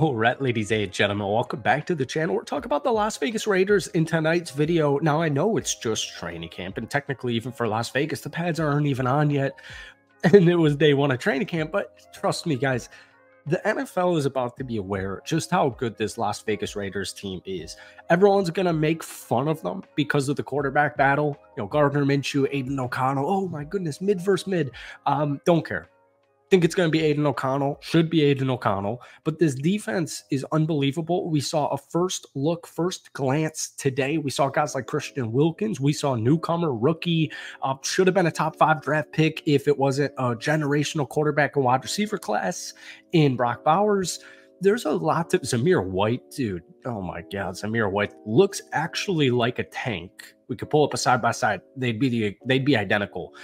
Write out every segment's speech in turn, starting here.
All right, ladies and gentlemen, welcome back to the channel. We're talking about the Las Vegas Raiders in tonight's video. Now, I know it's just training camp, and technically, even for Las Vegas, the pads aren't even on yet, and it was day one of training camp. But trust me, guys, the NFL is about to be aware just how good this Las Vegas Raiders team is. Everyone's going to make fun of them because of the quarterback battle. You know, Gardner Minshew, Aiden O'Connell. Oh, my goodness, mid versus mid. Don't care. Think it's going to be Aiden O'Connell, should be Aiden O'Connell, but this defense is unbelievable. We saw a first glance today. We saw guys like Christian Wilkins. We saw newcomer, rookie, should have been a top 5 draft pick if it wasn't a generational quarterback and wide receiver class in Brock Bowers. There's a lot to Zamir White, dude. Oh my God, Zamir White looks actually like a tank. We could pull up a side by side. They'd be identical.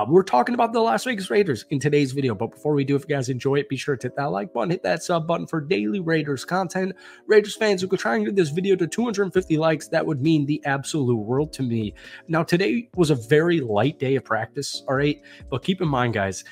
We're talking about the Las Vegas Raiders in today's video. But before we do, if you guys enjoy it, be sure to hit that like button, hit that sub button for daily Raiders content. Raiders fans, we could try and get this video to 250 likes. That would mean the absolute world to me. Now, today was a very light day of practice. All right, but keep in mind, guys,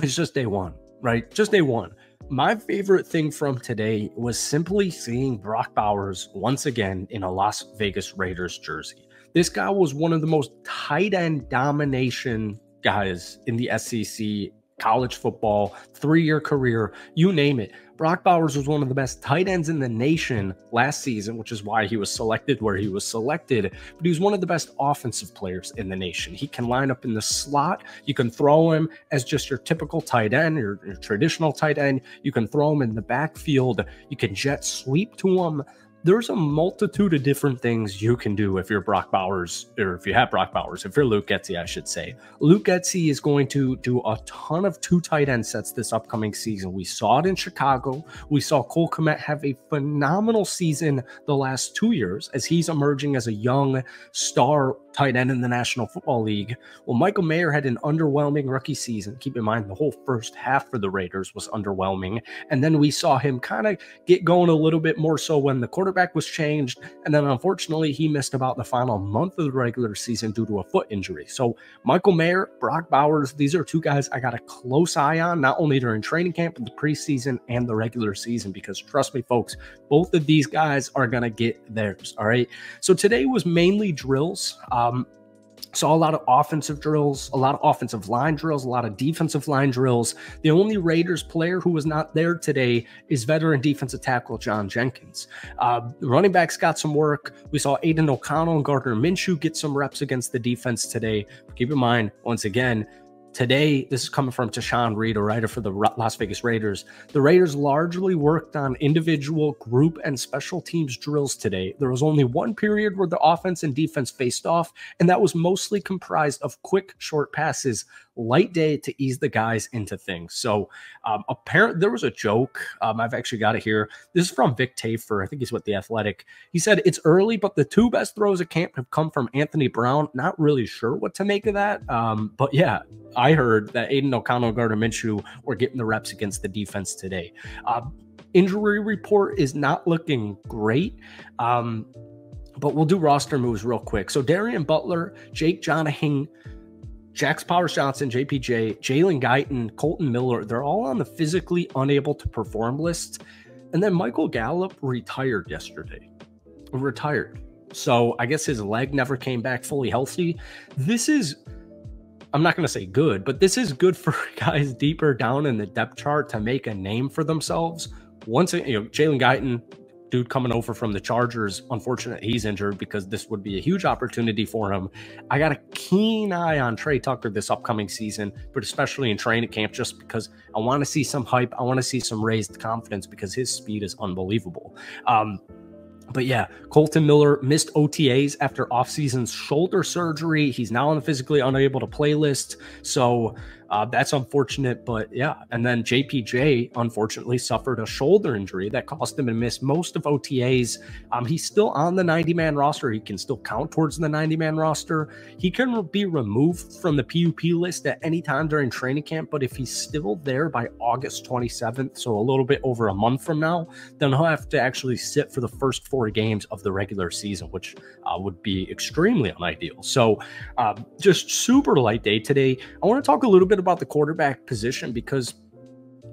it's just day one, right? Just day one. My favorite thing from today was simply seeing Brock Bowers once again in a Las Vegas Raiders jersey. This guy was one of the most tight end domination guys in the SEC, college football, 3-year career, you name it. Brock Bowers was one of the best tight ends in the nation last season, which is why he was selected where he was selected. But he was one of the best offensive players in the nation. He can line up in the slot. You can throw him as just your typical tight end, your traditional tight end. You can throw him in the backfield. You can jet sweep to him. There's a multitude of different things you can do if you're Brock Bowers, or if you have Brock Bowers, if you're Luke Getsy, I should say. Luke Getsy is going to do a ton of 2 tight end sets this upcoming season. We saw it in Chicago. We saw Cole Kmet have a phenomenal season the last 2 years as he's emerging as a young star tight end in the National Football League. Well, Michael Mayer had an underwhelming rookie season. Keep in mind, the whole first half for the Raiders was underwhelming. And then we saw him kind of get going a little bit more so when the quarterback was changed. And then unfortunately, he missed about the final month of the regular season due to a foot injury. So Michael Mayer, Brock Bowers, these are 2 guys I got a close eye on, not only during training camp, but the preseason and the regular season, because trust me, folks, both of these guys are going to get theirs. All right. So today was mainly drills. Saw a lot of offensive drills, a lot of offensive line drills, a lot of defensive line drills. The only Raiders player who was not there today is veteran defensive tackle John Jenkins. Running backs got some work. We saw Aiden O'Connell and Gardner Minshew get some reps against the defense today. Keep in mind, once again, today, this is coming from Tashawn Reed, a writer for the Las Vegas Raiders. The Raiders largely worked on individual, group, and special teams drills today. There was only one period where the offense and defense faced off, and that was mostly comprised of quick, short passes. Light day to ease the guys into things. So apparently there was a joke. I've actually got it here. This is from Vic Tafer. I think he's with The Athletic. He said, "It's early, but the 2 best throws at camp have come from Anthony Brown." Not really sure what to make of that. But yeah, I heard that Aiden O'Connell and Gardner Minshew were getting the reps against the defense today. Injury report is not looking great. But we'll do roster moves real quick. So Darian Butler, Jake Jonahan, Jax Powers-Johnson, JPJ, Jalen Guyton, Colton Miller, they're all on the physically unable to perform list. And then Michael Gallup retired yesterday. Retired. So I guess his leg never came back fully healthy. This is, I'm not going to say good, but this is good for guys deeper down in the depth chart to make a name for themselves. Once, Jalen Guyton, dude coming over from the Chargers, unfortunate he's injured because this would be a huge opportunity for him. I got a keen eye on Trey Tucker this upcoming season, but especially in training camp, just because I want to see some hype. I want to see some raised confidence because his speed is unbelievable. But yeah, Colton Miller missed OTAs after offseason shoulder surgery. He's now on the physically unable to play list. So that's unfortunate, but yeah. And then JPJ, unfortunately, suffered a shoulder injury that cost him to miss most of OTAs. He's still on the 90-man roster. He can still count towards the 90-man roster. He can be removed from the PUP list at any time during training camp, but if he's still there by August 27th, so a little bit over a month from now, then he'll have to actually sit for the first 4 games of the regular season, which would be extremely unideal. So just super light day today. I want to talk a little bit about the quarterback position because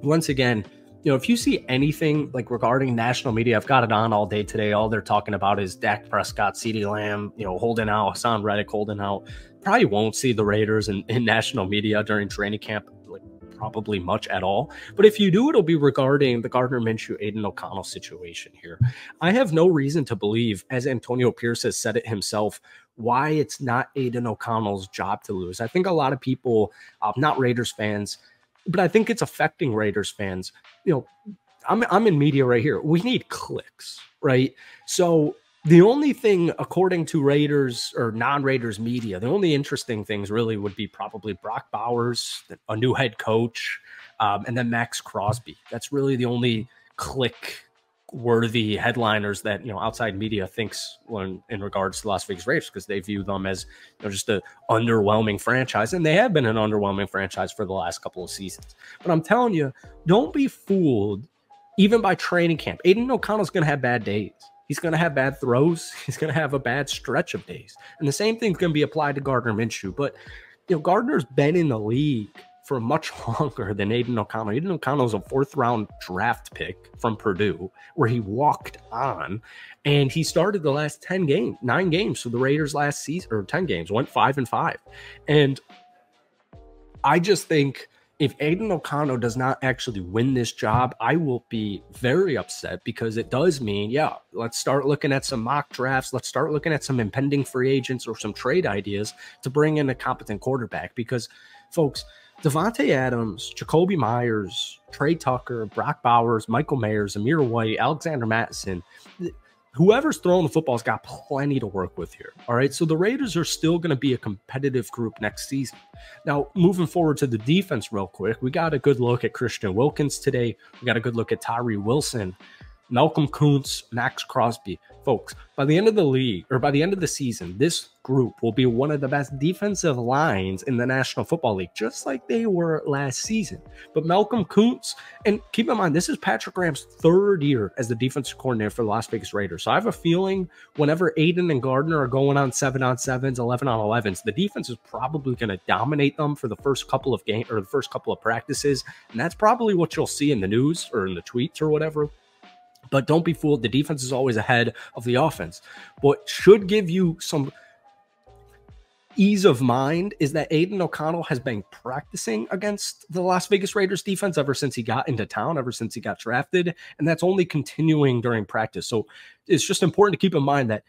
once again, if you see anything like regarding national media, I've got it on all day today. All they're talking about is Dak Prescott, CeeDee Lamb, holding out, Hassan Reddick holding out. Probably won't see the Raiders in national media during training camp, like probably much at all. But if you do, it'll be regarding the Gardner Minshew, Aiden O'Connell situation here. I have no reason to believe, as Antonio Pierce has said it himself, why it's not Aiden O'Connell's job to lose. I think a lot of people, not Raiders fans, but I think it's affecting Raiders fans. I'm in media right here. We need clicks, right? So the only thing, according to Raiders or non-Raiders media, the only interesting things really would be probably Brock Bowers, a new head coach, and then Max Crosby. That's really the only click-worthy headliners that outside media thinks when in regards to Las Vegas Raiders, because they view them as just an underwhelming franchise, and they have been an underwhelming franchise for the last couple of seasons. But I'm telling you, don't be fooled. Even by training camp, Aiden O'Connell's going to have bad days. He's going to have bad throws. He's going to have a bad stretch of days. And the same thing's going to be applied to Gardner Minshew. But, Gardner's been in the league for much longer than Aiden O'Connell. Aiden O'Connell's a 4th-round draft pick from Purdue, where he walked on. And he started the last 9 games for the Raiders last season, or 10 games, went 5-5. And I just think, if Aiden O'Connell does not actually win this job, I will be very upset, because it does mean, let's start looking at some mock drafts. Let's start looking at some impending free agents or some trade ideas to bring in a competent quarterback. Because, folks, Davante Adams, Jacoby Myers, Trey Tucker, Brock Bowers, Michael Mayers, Amir White, Alexander Mattison, whoever's throwing the football's got plenty to work with here. All right. So the Raiders are still going to be a competitive group next season. Now, moving forward to the defense real quick, we got a good look at Christian Wilkins today. We got a good look at Tyree Wilson, Malcolm Kuntz, Max Crosby. Folks, by the end of the season, this group will be one of the best defensive lines in the National Football League, just like they were last season. But Malcolm Kuntz, and keep in mind, this is Patrick Graham's 3rd year as the defensive coordinator for the Las Vegas Raiders. So I have a feeling whenever Aiden and Gardner are going on 7-on-7s, 11-on-11s, the defense is probably going to dominate them for the first couple of games or the first couple of practices. And that's probably what you'll see in the news or in the tweets or whatever. But don't be fooled. The defense is always ahead of the offense. What should give you some ease of mind is that Aiden O'Connell has been practicing against the Las Vegas Raiders defense ever since he got into town, ever since he got drafted. And that's only continuing during practice. So it's just important to keep in mind that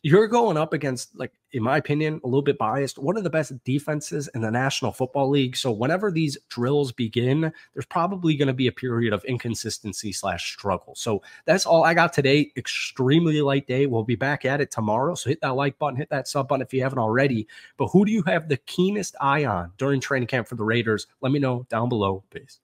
you're going up against, like, in my opinion, a little bit biased, one of the best defenses in the National Football League. So whenever these drills begin, there's probably going to be a period of inconsistency/struggle. So that's all I got today. Extremely light day. We'll be back at it tomorrow. So hit that like button, hit that sub button if you haven't already. But who do you have the keenest eye on during training camp for the Raiders? Let me know down below. Peace.